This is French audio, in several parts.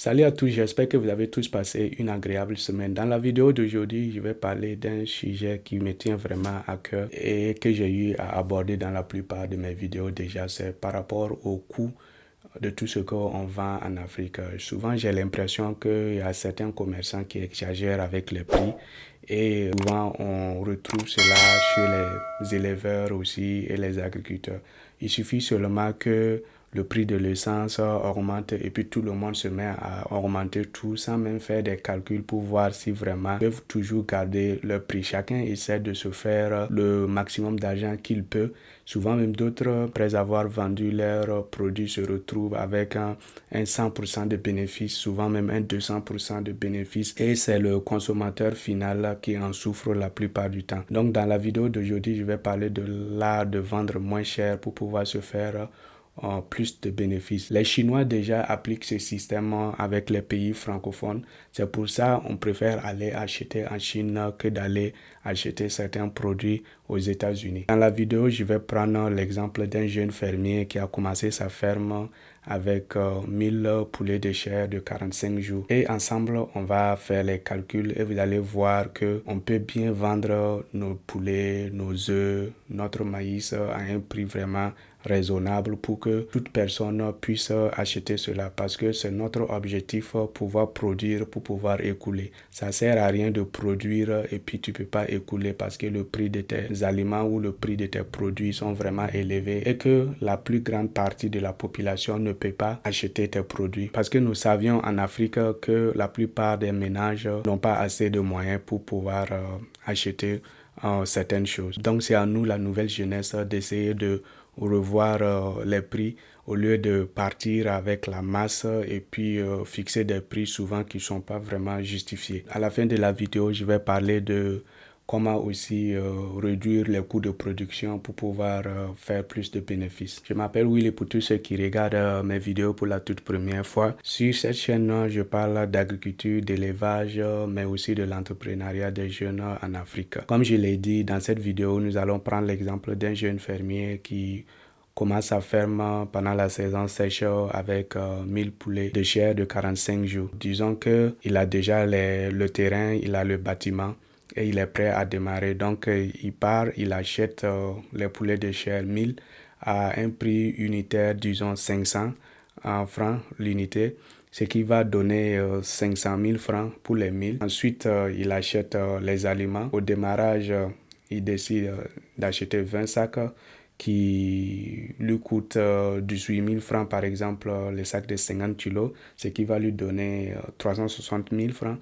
Salut à tous, j'espère que vous avez tous passé une agréable semaine. Dans la vidéo d'aujourd'hui, je vais parler d'un sujet qui me tient vraiment à cœur et que j'ai eu à aborder dans la plupart de mes vidéos déjà. C'est par rapport au coût de tout ce qu'on vend en Afrique. Souvent, j'ai l'impression qu'il y a certains commerçants qui exagèrent avec les prix et souvent on retrouve cela chez les éleveurs aussi et les agriculteurs. Il suffit seulement que le prix de l'essence augmente et puis tout le monde se met à augmenter tout sans même faire des calculs pour voir si vraiment ils peuvent toujours garder leur prix. Chacun essaie de se faire le maximum d'argent qu'il peut. Souvent même d'autres, après avoir vendu leurs produits, se retrouvent avec un 100% de bénéfices, souvent même un 200% de bénéfices. Et c'est le consommateur final qui en souffre la plupart du temps. Donc dans la vidéo d'aujourd'hui, je vais parler de l'art de vendre moins cher pour pouvoir se faire plus de bénéfices. Les Chinois déjà appliquent ce système avec les pays francophones. C'est pour ça qu'on préfère aller acheter en Chine que d'aller acheter certains produits aux États-Unis. Dans la vidéo, je vais prendre l'exemple d'un jeune fermier qui a commencé sa ferme avec 1000 poulets de chair de 45 jours. Et ensemble, on va faire les calculs et vous allez voir que on peut bien vendre nos poulets, nos œufs, notre maïs à un prix vraiment raisonnable pour que toute personne puisse acheter cela parce que c'est notre objectif pouvoir produire pour pouvoir écouler. Ça sert à rien de produire et puis tu peux pas écouler parce que le prix de tes aliments ou le prix de tes produits sont vraiment élevés et que la plus grande partie de la population ne peut pas acheter tes produits parce que nous savions en Afrique que la plupart des ménages n'ont pas assez de moyens pour pouvoir acheter certaines choses. Donc c'est à nous, la nouvelle jeunesse, d'essayer de revoir les prix au lieu de partir avec la masse et puis fixer des prix souvent qui ne sont pas vraiment justifiés. À la fin de la vidéo, je vais parler de comment aussi réduire les coûts de production pour pouvoir faire plus de bénéfices. Je m'appelle Willy pour tous ceux qui regardent mes vidéos pour la toute première fois. Sur cette chaîne, je parle d'agriculture, d'élevage, mais aussi de l'entrepreneuriat des jeunes en Afrique. Comme je l'ai dit, dans cette vidéo, nous allons prendre l'exemple d'un jeune fermier qui commence sa ferme pendant la saison sèche avec 1000 poulets de chair de 45 jours. Disons qu'il a déjà le terrain, il a le bâtiment et il est prêt à démarrer. Donc, il part, il achète les poulets de chair 1000 à un prix unitaire, disons 500 francs l'unité, ce qui va donner 500 000 francs pour les 1000. Ensuite, il achète les aliments. Au démarrage, il décide d'acheter 20 sacs qui lui coûte 18 000 francs, par exemple, les sacs de 50 kilos, ce qui va lui donner 360 000 francs.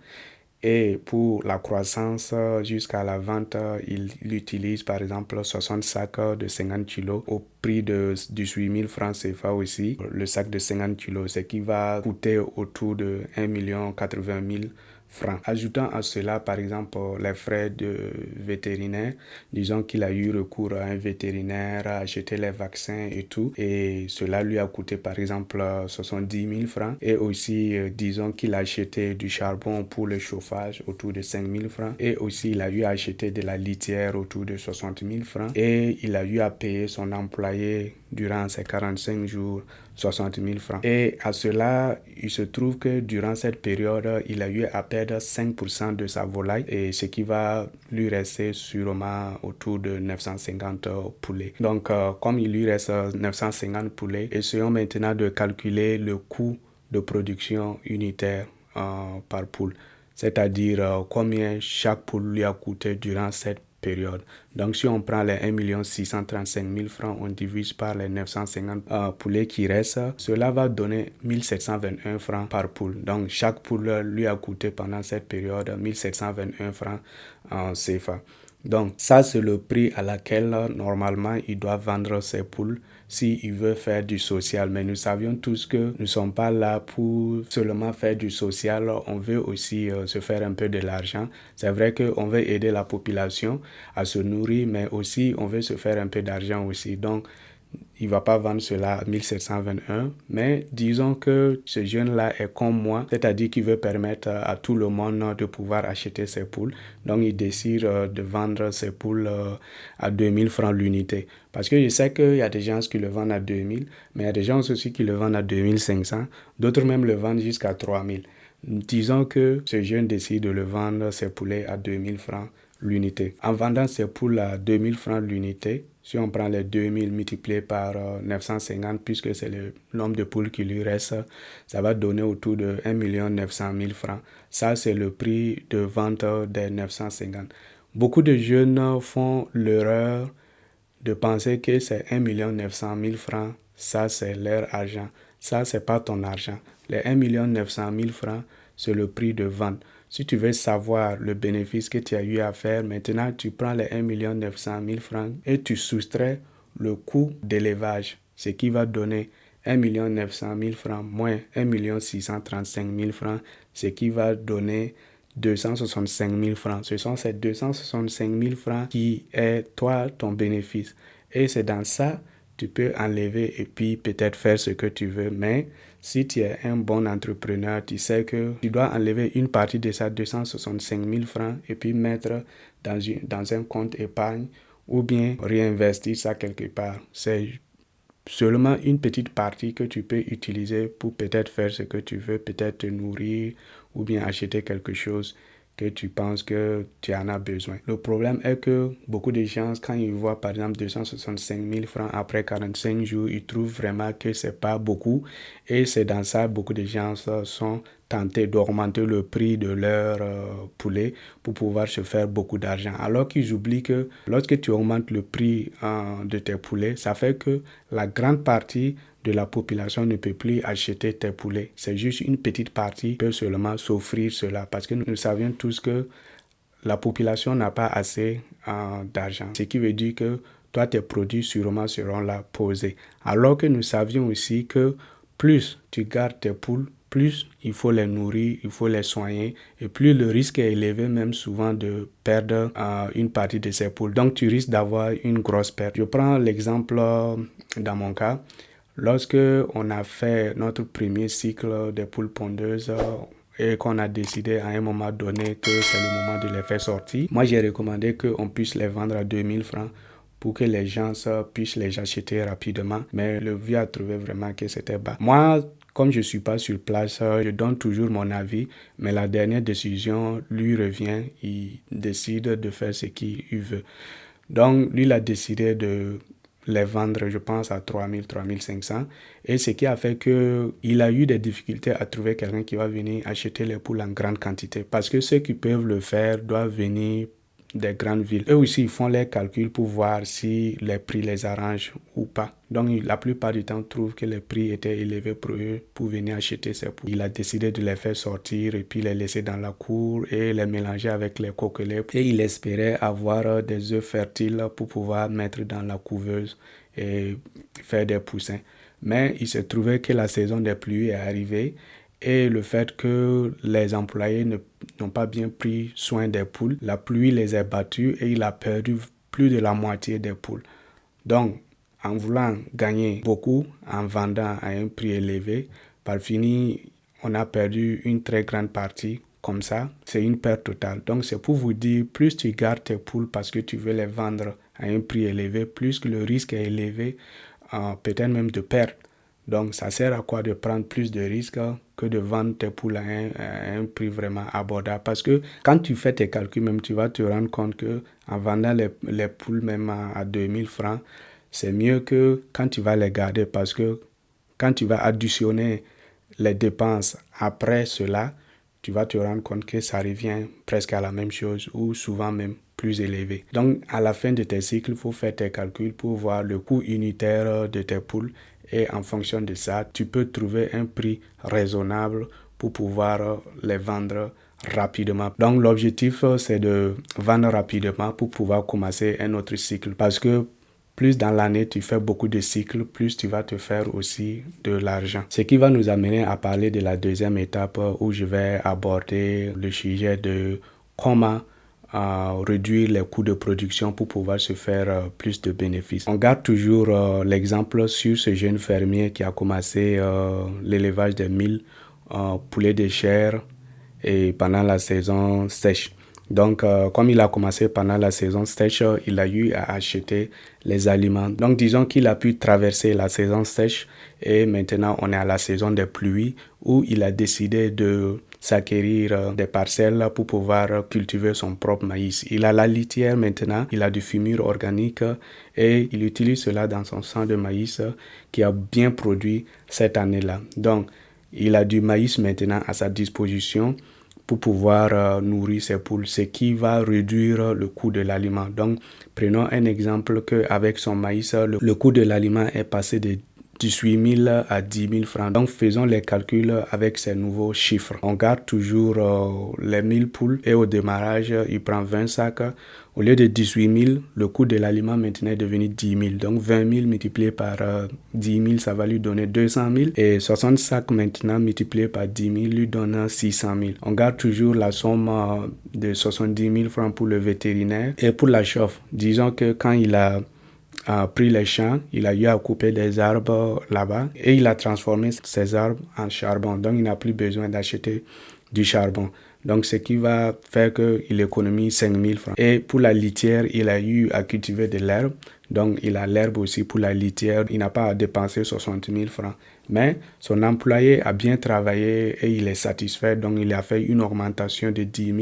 Et pour la croissance jusqu'à la vente, il utilise par exemple 60 sacs de 50 kilos au prix de 18 000 francs CFA aussi. Le sac de 50 kilos, ce qui va coûter autour de 1 80 000 francs. Ajoutant à cela, par exemple, les frais de vétérinaire, disons qu'il a eu recours à un vétérinaire, a acheté les vaccins et tout, et cela lui a coûté par exemple 70 000 francs. Et aussi, disons qu'il a acheté du charbon pour le chauffage autour de 5 000 francs. Et aussi, il a eu à acheter de la litière autour de 60 000 francs. Et il a eu à payer son employé durant ces 45 jours 60 000 francs. Et à cela, il se trouve que durant cette période, il a eu à perdre 5% de sa volaille, et ce qui va lui rester sûrement autour de 950 poulets. Donc, comme il lui reste 950 poulets, essayons maintenant de calculer le coût de production unitaire par poule, c'est-à-dire combien chaque poule lui a coûté durant cette période. Donc, si on prend les 1 635 000 francs, on divise par les 950 poulets qui restent, cela va donner 1721 francs par poule. Donc, chaque poule lui a coûté pendant cette période 1721 francs en CFA. Donc, ça, c'est le prix à laquelle, normalement, il doit vendre ses poules s'il veut faire du social. Mais nous savions tous que nous ne sommes pas là pour seulement faire du social. On veut aussi se faire un peu de l'argent. C'est vrai qu'on veut aider la population à se nourrir, mais aussi, on veut se faire un peu d'argent aussi. Donc, il va pas vendre cela à 1721, mais disons que ce jeune-là est comme moi, c'est-à-dire qu'il veut permettre à tout le monde de pouvoir acheter ses poules. Donc, il décide de vendre ses poules à 2000 francs l'unité. Parce que je sais qu'il y a des gens qui le vendent à 2000, mais il y a des gens aussi qui le vendent à 2500, d'autres même le vendent jusqu'à 3000. Disons que ce jeune décide de le vendre, ses poulets, à 2000 francs l'unité. En vendant ses poules à 2000 francs l'unité, si on prend les 2000 multipliés par 950, puisque c'est le nombre de poules qui lui reste, ça va donner autour de 1 900 000 francs. Ça, c'est le prix de vente des 950. Beaucoup de jeunes font l'erreur de penser que c'est 1 900 000 francs. Ça, c'est leur argent. Ça, c'est pas ton argent. Les 1 900 000 francs, c'est le prix de vente. Si tu veux savoir le bénéfice que tu as eu à faire, maintenant tu prends les 1 900 000 francs et tu soustrais le coût d'élevage, ce qui va donner 1 900 000 francs moins 1 635 000 francs, ce qui va donner 265 000 francs. Ce sont ces 265 000 francs qui est toi ton bénéfice. Et c'est dans ça tu peux enlever et puis peut-être faire ce que tu veux. Mais si tu es un bon entrepreneur, tu sais que tu dois enlever une partie de ça 265 000 francs et puis mettre dans un compte épargne ou bien réinvestir ça quelque part. C'est seulement une petite partie que tu peux utiliser pour peut-être faire ce que tu veux, peut-être te nourrir ou bien acheter quelque chose que tu penses que tu en as besoin. Le problème est que beaucoup de gens, quand ils voient par exemple 265 000 francs après 45 jours, ils trouvent vraiment que c'est pas beaucoup et c'est dans ça beaucoup de gens sont tentés d'augmenter le prix de leur poulet pour pouvoir se faire beaucoup d'argent. Alors qu'ils oublient que lorsque tu augmentes le prix de tes poulets, ça fait que la grande partie de la population ne peut plus acheter tes poulets. C'est juste une petite partie qui peut seulement s'offrir cela parce que nous savions tous que la population n'a pas assez d'argent. Ce qui veut dire que toi, tes produits sûrement seront là posés. Alors que nous savions aussi que plus tu gardes tes poules, plus il faut les nourrir, il faut les soigner et plus le risque est élevé même souvent de perdre une partie de ces poules. Donc tu risques d'avoir une grosse perte. Je prends l'exemple dans mon cas. Lorsque on a fait notre premier cycle des poules pondeuses et qu'on a décidé à un moment donné que c'est le moment de les faire sortir, moi j'ai recommandé qu'on puisse les vendre à 2000 francs pour que les gens puissent les acheter rapidement. Mais le vieux a trouvé vraiment que c'était bas. Moi, comme je ne suis pas sur place, je donne toujours mon avis, mais la dernière décision lui revient. Il décide de faire ce qu'il veut. Donc, lui, il a décidé de les vendre, je pense, à 3000, 3500. Et ce qui a fait qu'il a eu des difficultés à trouver quelqu'un qui va venir acheter les poules en grande quantité. Parce que ceux qui peuvent le faire doivent venir des grandes villes. Eux aussi, ils font les calculs pour voir si les prix les arrangent ou pas. Donc, la plupart du temps, trouvent que les prix étaient élevés pour eux pour venir acheter ces poules. Il a décidé de les faire sortir et puis les laisser dans la cour et les mélanger avec les coquelets. Et il espérait avoir des œufs fertiles pour pouvoir mettre dans la couveuse et faire des poussins. Mais il se trouvait que la saison des pluies est arrivée et le fait que les employés n'ont pas bien pris soin des poules, la pluie les a battues et il a perdu plus de la moitié des poules. Donc, en voulant gagner beaucoup, en vendant à un prix élevé, par fini, on a perdu une très grande partie. Comme ça, c'est une perte totale. Donc, c'est pour vous dire, plus tu gardes tes poules parce que tu veux les vendre à un prix élevé, plus que le risque est élevé, peut-être même de perte. Donc, ça sert à quoi de prendre plus de risques que de vendre tes poules à un prix vraiment abordable. Parce que quand tu fais tes calculs, même tu vas te rendre compte que en vendant les poules même à 2000 francs, c'est mieux que quand tu vas les garder. Parce que quand tu vas additionner les dépenses après cela, tu vas te rendre compte que ça revient presque à la même chose ou souvent même plus élevé. Donc, à la fin de tes cycles, il faut faire tes calculs pour voir le coût unitaire de tes poules et en fonction de ça, tu peux trouver un prix raisonnable pour pouvoir les vendre rapidement. Donc, l'objectif, c'est de vendre rapidement pour pouvoir commencer un autre cycle parce que plus dans l'année tu fais beaucoup de cycles, plus tu vas te faire aussi de l'argent. Ce qui va nous amener à parler de la deuxième étape où je vais aborder le sujet de comment réduire les coûts de production pour pouvoir se faire plus de bénéfices. On garde toujours l'exemple sur ce jeune fermier qui a commencé l'élevage des 1000 poulets de chair et pendant la saison sèche. Donc, comme il a commencé pendant la saison sèche, il a eu à acheter les aliments. Donc, disons qu'il a pu traverser la saison sèche et maintenant on est à la saison des pluies où il a décidé de s'acquérir des parcelles pour pouvoir cultiver son propre maïs. Il a la litière maintenant, il a du fumure organique et il utilise cela dans son champ de maïs qui a bien produit cette année-là. Donc, il a du maïs maintenant à sa disposition pour pouvoir nourrir ses poules, ce qui va réduire le coût de l'aliment. Donc, prenons un exemple qu'avec son maïs, le coût de l'aliment est passé de 18 000 à 10 000 francs. Donc, faisons les calculs avec ces nouveaux chiffres. On garde toujours les 1000 poules et au démarrage, il prend 20 sacs. Au lieu de 18 000, le coût de l'aliment maintenant est devenu 10 000. Donc, 20 000 multiplié par 10 000, ça va lui donner 200 000. Et 60 sacs maintenant multiplié par 10 000 lui donne 600 000. On garde toujours la somme de 70 000 francs pour le vétérinaire. Et pour la chauffe, disons que quand il a pris les champs, il a eu à couper des arbres là-bas et il a transformé ces arbres en charbon. Donc, il n'a plus besoin d'acheter du charbon. Donc, ce qui va faire qu'il économise 5 000 francs. Et pour la litière, il a eu à cultiver de l'herbe. Donc, il a l'herbe aussi pour la litière. Il n'a pas à dépenser 60 000 francs. Mais son employé a bien travaillé et il est satisfait. Donc, il a fait une augmentation de 10 000.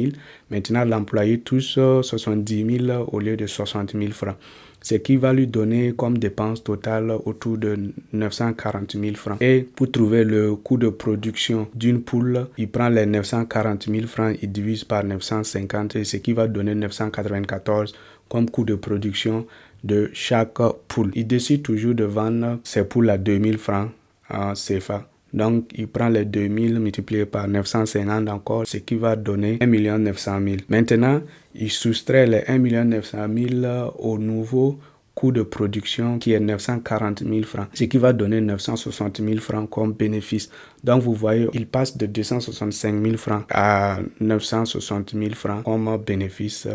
Maintenant, l'employé touche 70 000 au lieu de 60 000 francs. Ce qui va lui donner comme dépense totale autour de 940 000 francs. Et pour trouver le coût de production d'une poule, il prend les 940 000 francs, il divise par 950, ce qui va donner 994 comme coût de production de chaque poule. Il décide toujours de vendre ses poules à 2000 francs en CFA. Donc, il prend les 2000 multiplié par 950 encore, ce qui va donner 1 900 000. Maintenant, il soustrait les 1 900 000 au nouveau coût de production qui est 940 000 francs, ce qui va donner 960 000 francs comme bénéfice. Donc, vous voyez, il passe de 265 000 francs à 960 000 francs comme bénéfice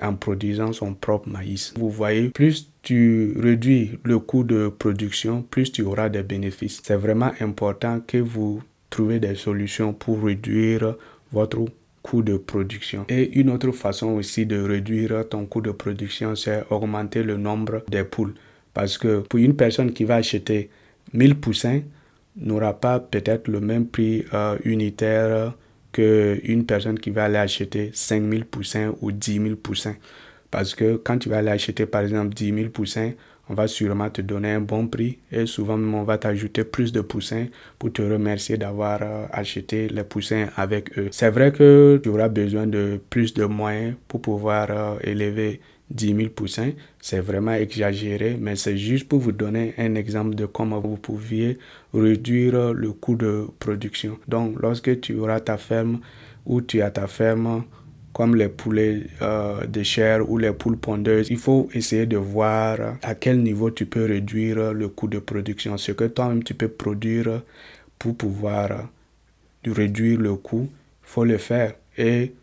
en produisant son propre maïs. Vous voyez, plus tu réduis le coût de production, plus tu auras des bénéfices. C'est vraiment important que vous trouvez des solutions pour réduire votre coût de production. Et une autre façon aussi de réduire ton coût de production, c'est augmenter le nombre des poules. Parce que pour une personne qui va acheter 1000 poussins, n'aura pas peut-être le même prix unitaire qu'une personne qui va aller acheter 5000 poussins ou 10 000 poussins. Parce que quand tu vas aller acheter par exemple 10 000 poussins, on va sûrement te donner un bon prix et souvent même on va t'ajouter plus de poussins pour te remercier d'avoir acheté les poussins avec eux. C'est vrai que tu auras besoin de plus de moyens pour pouvoir élever 10 000 poussins. C'est vraiment exagéré, mais c'est juste pour vous donner un exemple de comment vous pouviez réduire le coût de production. Donc, lorsque tu auras ta ferme ou tu as ta ferme, comme les poulets de chair ou les poules pondeuses, il faut essayer de voir à quel niveau tu peux réduire le coût de production. Ce que toi-même tu peux produire pour pouvoir réduire le coût, il faut le faire. Et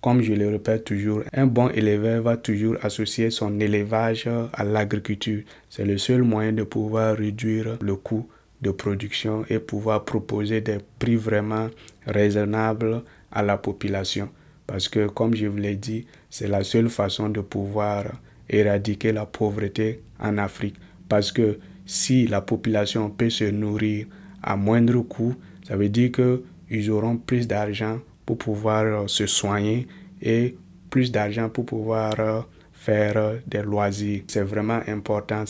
comme je le répète toujours, un bon éleveur va toujours associer son élevage à l'agriculture. C'est le seul moyen de pouvoir réduire le coût de production et pouvoir proposer des prix vraiment raisonnables à la population. Parce que, comme je vous l'ai dit, c'est la seule façon de pouvoir éradiquer la pauvreté en Afrique. Parce que si la population peut se nourrir à moindre coût, ça veut dire qu'ils auront plus d'argent pour pouvoir se soigner et plus d'argent pour pouvoir faire des loisirs. C'est vraiment important.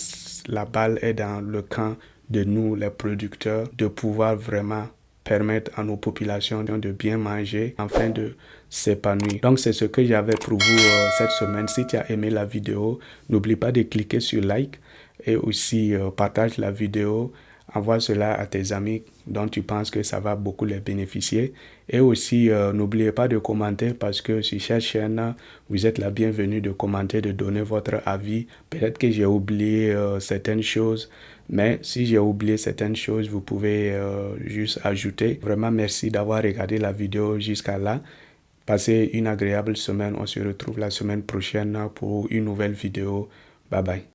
La balle est dans le camp de nous, les producteurs, de pouvoir vraiment permettre à nos populations de bien manger afin de s'épanouir. Donc, c'est ce que j'avais pour vous cette semaine. Si tu as aimé la vidéo, n'oublie pas de cliquer sur like et aussi partage la vidéo. Envoie cela à tes amis dont tu penses que ça va beaucoup les bénéficier. Et aussi, n'oubliez pas de commenter parce que sur cette chaîne, vous êtes la bienvenue de commenter, de donner votre avis. Peut-être que j'ai oublié certaines choses, mais si j'ai oublié certaines choses, vous pouvez juste ajouter. Vraiment, merci d'avoir regardé la vidéo jusqu'à là. Passez une agréable semaine. On se retrouve la semaine prochaine pour une nouvelle vidéo. Bye bye.